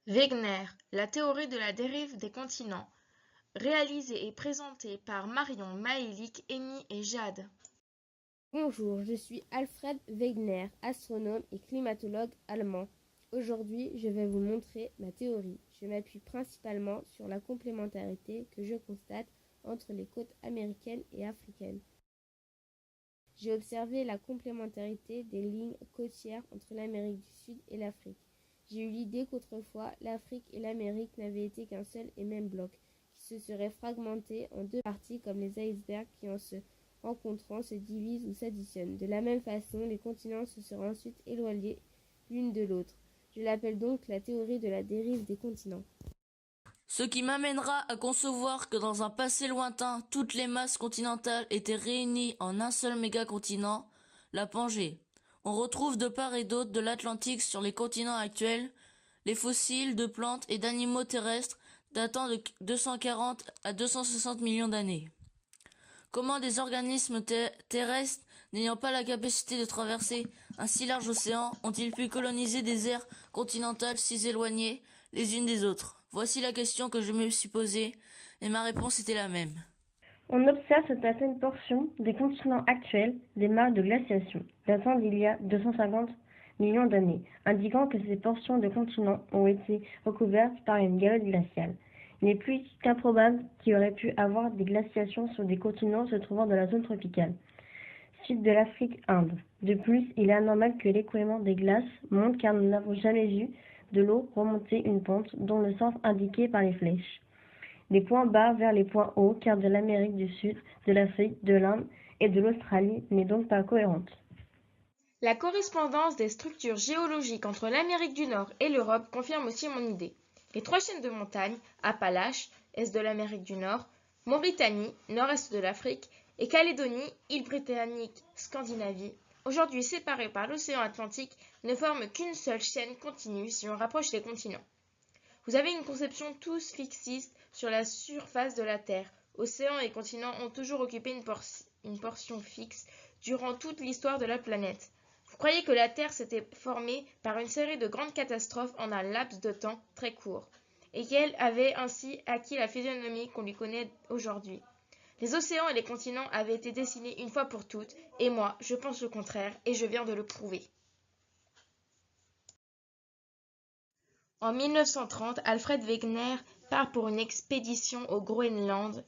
Wegener, la théorie de la dérive des continents, réalisée et présentée par Marion Maëlik, Amy et Jade. Bonjour, je suis Alfred Wegener, astronome et climatologue allemand. Aujourd'hui, je vais vous montrer ma théorie. Je m'appuie principalement sur la complémentarité que je constate entre les côtes américaines et africaines. J'ai observé la complémentarité des lignes côtières entre l'Amérique du Sud et l'Afrique. J'ai eu l'idée qu'autrefois, l'Afrique et l'Amérique n'avaient été qu'un seul et même bloc, qui se serait fragmenté en deux parties comme les icebergs qui, en se rencontrant, se divisent ou s'additionnent. De la même façon, les continents se seraient ensuite éloignés l'une de l'autre. Je l'appelle donc la théorie de la dérive des continents. Ce qui m'amènera à concevoir que dans un passé lointain, toutes les masses continentales étaient réunies en un seul mégacontinent, la Pangée. On retrouve de part et d'autre de l'Atlantique sur les continents actuels les fossiles de plantes et d'animaux terrestres datant de 240 à 260 millions d'années. Comment des organismes terrestres n'ayant pas la capacité de traverser un si large océan ont-ils pu coloniser des aires continentales si éloignées les unes des autres? Voici la question que je me suis posée, et ma réponse était la même. On observe sur certaines portions des continents actuels des marques de glaciation, datant d'il y a 250 millions d'années, indiquant que ces portions de continents ont été recouvertes par une calotte glaciale. Il n'est plus qu'improbable qu'il y aurait pu avoir des glaciations sur des continents se trouvant dans la zone tropicale, sud de l'Afrique-Inde. De plus, il est anormal que l'écoulement des glaces monte car nous n'avons jamais vu de l'eau remonter une pente dont le sens indiqué par les flèches. Des points bas vers les points hauts, car de l'Amérique du Sud, de l'Afrique, de l'Inde et de l'Australie n'est donc pas cohérente. La correspondance des structures géologiques entre l'Amérique du Nord et l'Europe confirme aussi mon idée. Les trois chaînes de montagnes, Appalaches, est de l'Amérique du Nord, Mauritanie, nord-est de l'Afrique, et Calédonie, île britannique, Scandinavie, aujourd'hui séparées par l'océan Atlantique, ne forment qu'une seule chaîne continue si on rapproche les continents. Vous avez une conception tous fixiste sur la surface de la Terre. Océans et continents ont toujours occupé une portion fixe durant toute l'histoire de la planète. Vous croyez que la Terre s'était formée par une série de grandes catastrophes en un laps de temps très court, et qu'elle avait ainsi acquis la physionomie qu'on lui connaît aujourd'hui. Les océans et les continents avaient été dessinés une fois pour toutes, et moi, je pense le contraire, et je viens de le prouver. En 1930, Alfred Wegener part pour une expédition au Groenland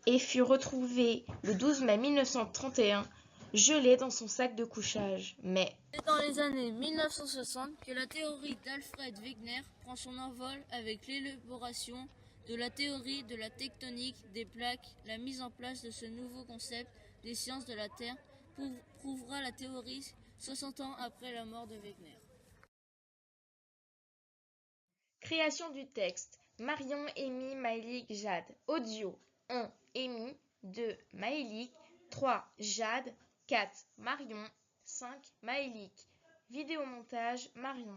et fut retrouvé le 12 mai 1931 gelé dans son sac de couchage. Mais C'est dans les années 1960 que la théorie d'Alfred Wegener prend son envol avec l'élaboration de la théorie de la tectonique des plaques. La mise en place de ce nouveau concept des sciences de la Terre prouvera la théorie 60 ans après la mort de Wegener. création du texte. Marion, Amy, Maëlik, Jade. Audio 1. Amy 2. Maëlik 3. Jade 4. Marion 5. Maëlik. Vidéomontage Marion